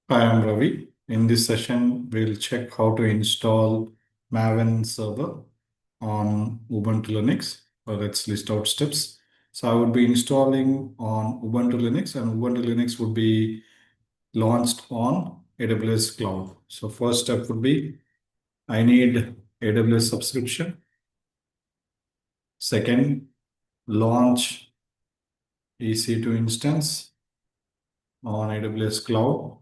Hi, I'm Ravi. In this session, we'll check how to install Maven server on Ubuntu Linux. Let's list out steps. So I would be installing on Ubuntu Linux, and Ubuntu Linux would be launched on AWS Cloud. So first step would be I need AWS subscription. Second, launch EC2 instance on AWS Cloud.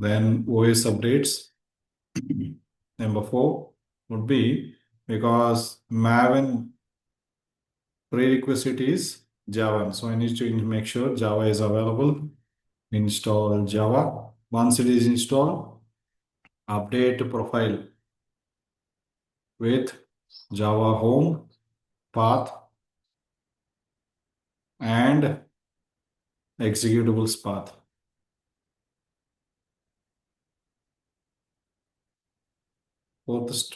Then OS updates. Number four would be because Maven prerequisite is Java. So I need to make sure Java is available. Install Java. Once it is installed, update profile with Java home path and executables path.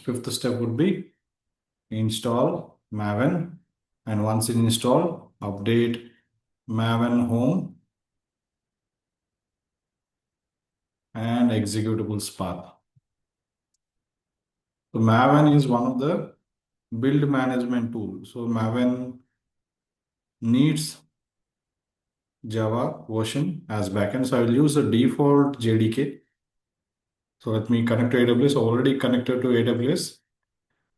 Fifth step would be install Maven, and once it installed, update Maven home and executables path. So Maven is one of the build management tool. So Maven needs Java version as backend. So I will use the default JDK. So let me connect to AWS. Already connected to AWS,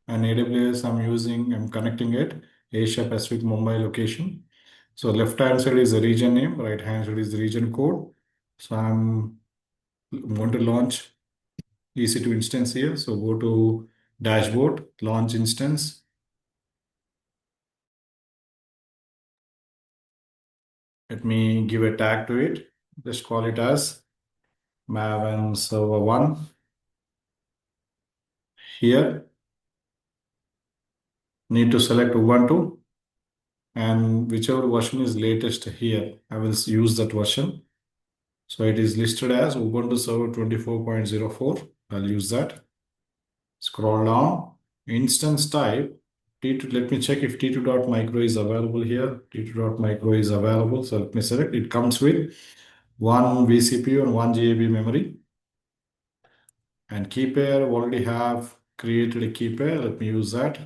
and AWS I'm connecting it Asia Pacific Mumbai location. So left hand side is the region name, right hand side is the region code. So I'm going to launch EC2 instance here. So go to dashboard, launch instance. Let me give a tag to it. Just call it as Maven server 1. Here, need to select Ubuntu, and whichever version is latest here, I will use that version. So it is listed as Ubuntu server 24.04. I'll use that. Scroll down, instance type, T2. Let me check if T2.micro is available here. T2.micro is available. So let me select. It comes with one vCPU and one GAB memory. And key pair, already have created a key pair. Let me use that.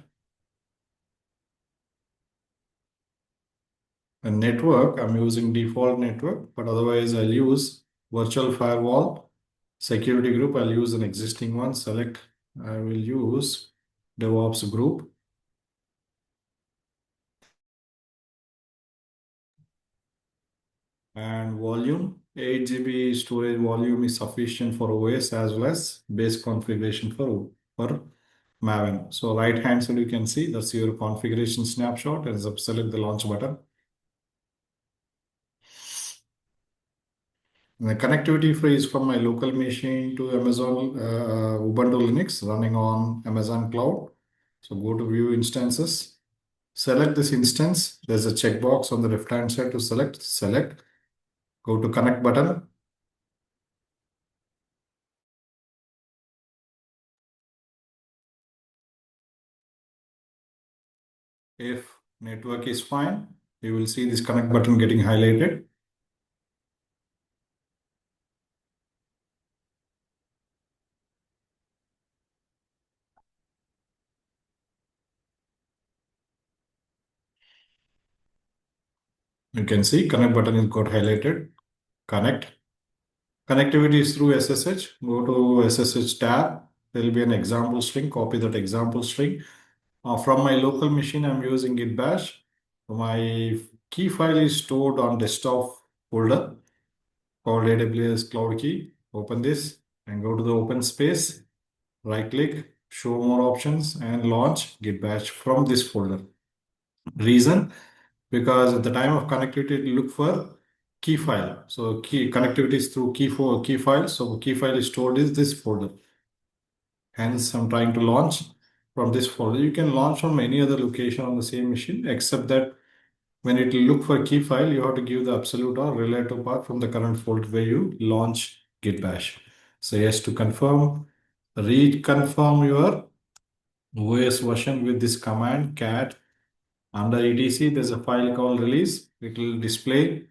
And network, I'm using default network, but otherwise I'll use virtual firewall. Security group, I'll use an existing one. Select, I will use DevOps group. And volume, 8 GB storage volume is sufficient for OS as well as base configuration for Maven. So right hand side, you can see that's your configuration snapshot, and select the launch button. The connectivity free is from my local machine to Amazon Ubuntu Linux running on Amazon Cloud. So go to view instances, select this instance. There's a checkbox on the left hand side to select. Select, go to connect button. If network is fine, you will see this connect button getting highlighted. You can see connect button is got highlighted. Connect. Connectivity is through SSH. Go to SSH tab. There will be an example string. Copy that example string. From my local machine, I'm using Git bash. My key file is stored on desktop folder called AWS Cloud Key. Open this and go to the open space. Right click, show more options, and launch Git bash from this folder. Reason, because at the time of connectivity, look for key file. So key connectivity is through key file. So key file is stored in this folder. Hence, I'm trying to launch from this folder. You can launch from any other location on the same machine, except that when it will look for key file, you have to give the absolute or relative path from the current folder where you launch git bash. So yes, to confirm, reconfirm your OS version with this command cat under etc. There's a file called release. It will display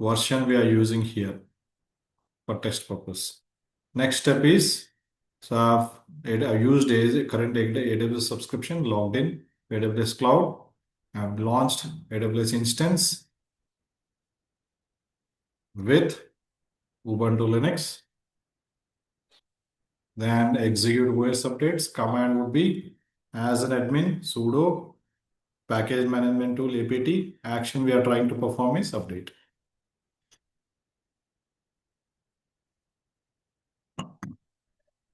version we are using here for test purpose. Next step is, so I've used a current AWS subscription, logged in AWS Cloud. I've launched AWS instance with Ubuntu Linux. Then execute OS updates. Command would be as an admin sudo package management tool apt. Action we are trying to perform is update.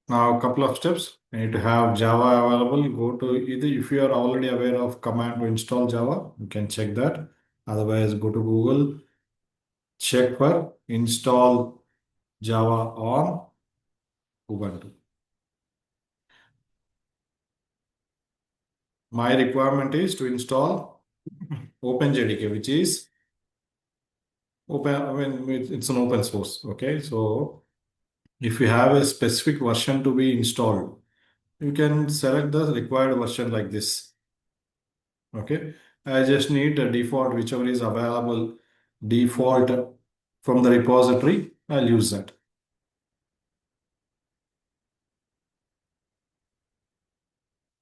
Now, a couple of steps. You need to have Java available. Go to either, if you are already aware of command to install Java, you can check that. Otherwise, go to Google, check for install Java on Ubuntu. My requirement is to install OpenJDK, which is open. I mean, it's an open source. Okay, so if you have a specific version to be installed, you can select the required version like this. Okay, I just need a default, whichever is available default from the repository. I'll use that.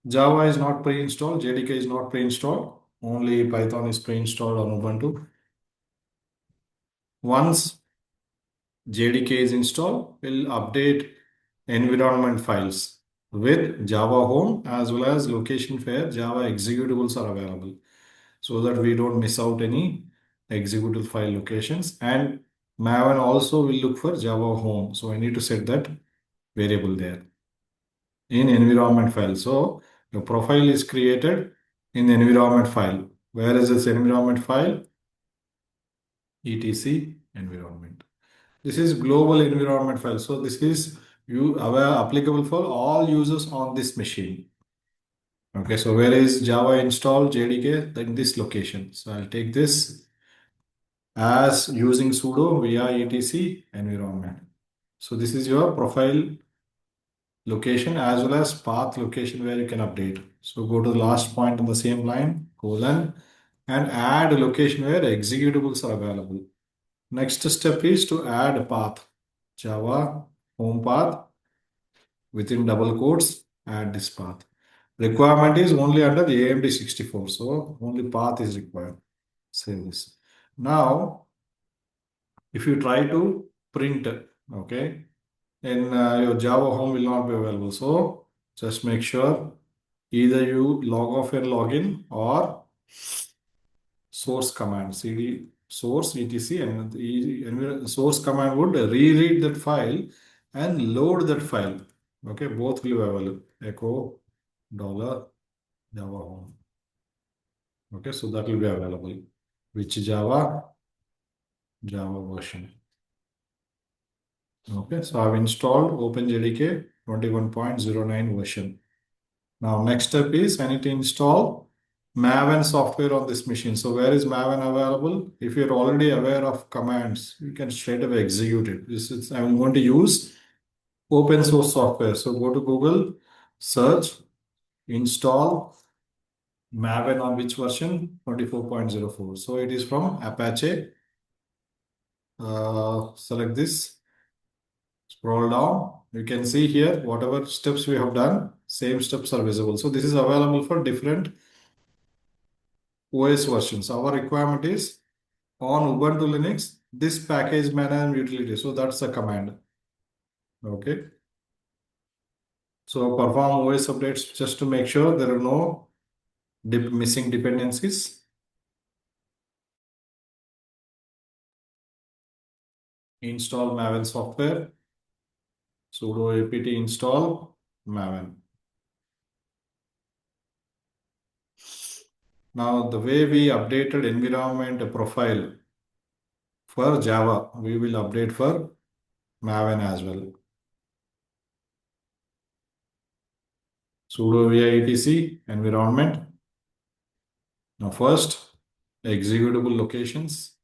Java is not pre-installed, JDK is not pre-installed, only Python is pre-installed on Ubuntu. Once JDK is installed, we'll update environment files with Java home as well as location where Java executables are available, so that we don't miss out any executable file locations. And Maven also will look for Java home. So I need to set that variable there in environment file. So your profile is created in the environment file. Where is this environment file? etc environment. This is global environment file. So this is applicable for all users on this machine. Okay, so where is Java install JDK? In this location. So I'll take this as using sudo via etc environment. So this is your profile location as well as path location where you can update. So go to the last point on the same line, colon, and add a location where executables are available. Next step is to add a path. Java home path within double quotes, add this path. Requirement is only under the AMD 64, so only path is required. Save this. Now, if you try to print, okay, then your Java home will not be available. So just make sure either you log off and log in or source command cd source etc, and the source command would reread that file and load that file. Okay, both will be available. Echo dollar Java home. Okay, so that will be available. Which Java version. Okay, so I've installed OpenJDK 21.09 version. Now, next step is I need to install Maven software on this machine. So where is Maven available? If you're already aware of commands, you can straight away execute it. I'm going to use open source software. So go to Google, search, install Maven on which version? 24.04. So it is from Apache. Select this. Scroll down. You can see here whatever steps we have done, same steps are visible. So this is available for different OS versions. Our requirement is on Ubuntu Linux, this package management utility. So that's the command. Okay. So perform OS updates just to make sure there are no missing dependencies. Install Maven software. Sudo apt install Maven. Now the way we updated environment profile for Java, we will update for Maven as well. Sudo via etc environment. Now first, executable locations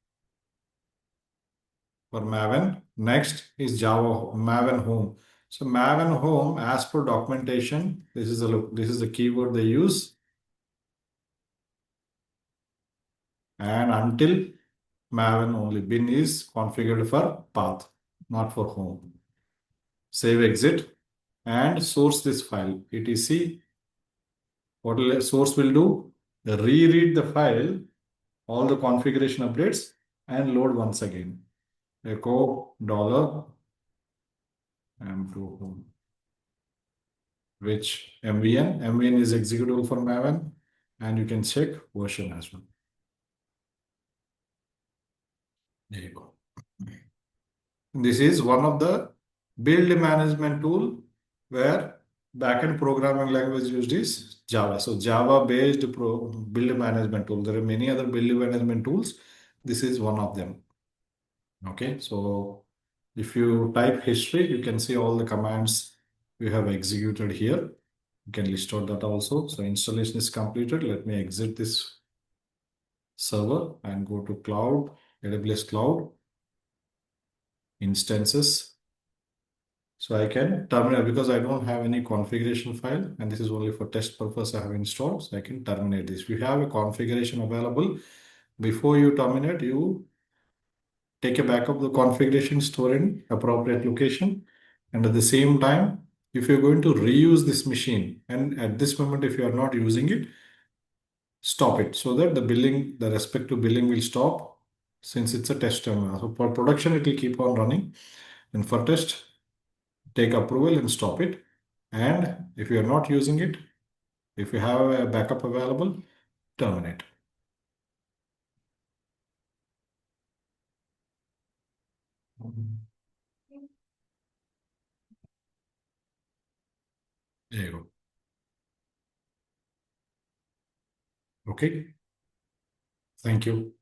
for Maven. Next is Java Maven home. So Maven home, as per documentation, this is the keyword they use. And until Maven only. Bin is configured for path, not for home. Save exit and source this file. etc. What will source will do? Reread the file, all the configuration updates, and load once again. Echo dollar m2 home. Which MVN? MVN is executable for Maven, and you can check version as well. There you go. This is one of the build management tool where backend programming language used is Java. So Java based build management tool. There are many other build management tools. This is one of them. Okay, so if you type history, you can see all the commands we have executed here. You can list out that also. So installation is completed. Let me exit this server and go to cloud, AWS cloud, instances. So I can terminate because I don't have any configuration file and this is only for test purpose I have installed. So I can terminate this. If you have a configuration available, before you terminate, you take a backup of the configuration, store in appropriate location. And at the same time, if you're going to reuse this machine and at this moment, if you are not using it, stop it so that the billing, the respective billing will stop since it's a test terminal. So for production, it will keep on running. And for test, take approval and stop it. And if you are not using it, if you have a backup available, terminate. There you go. Okay. Thank you.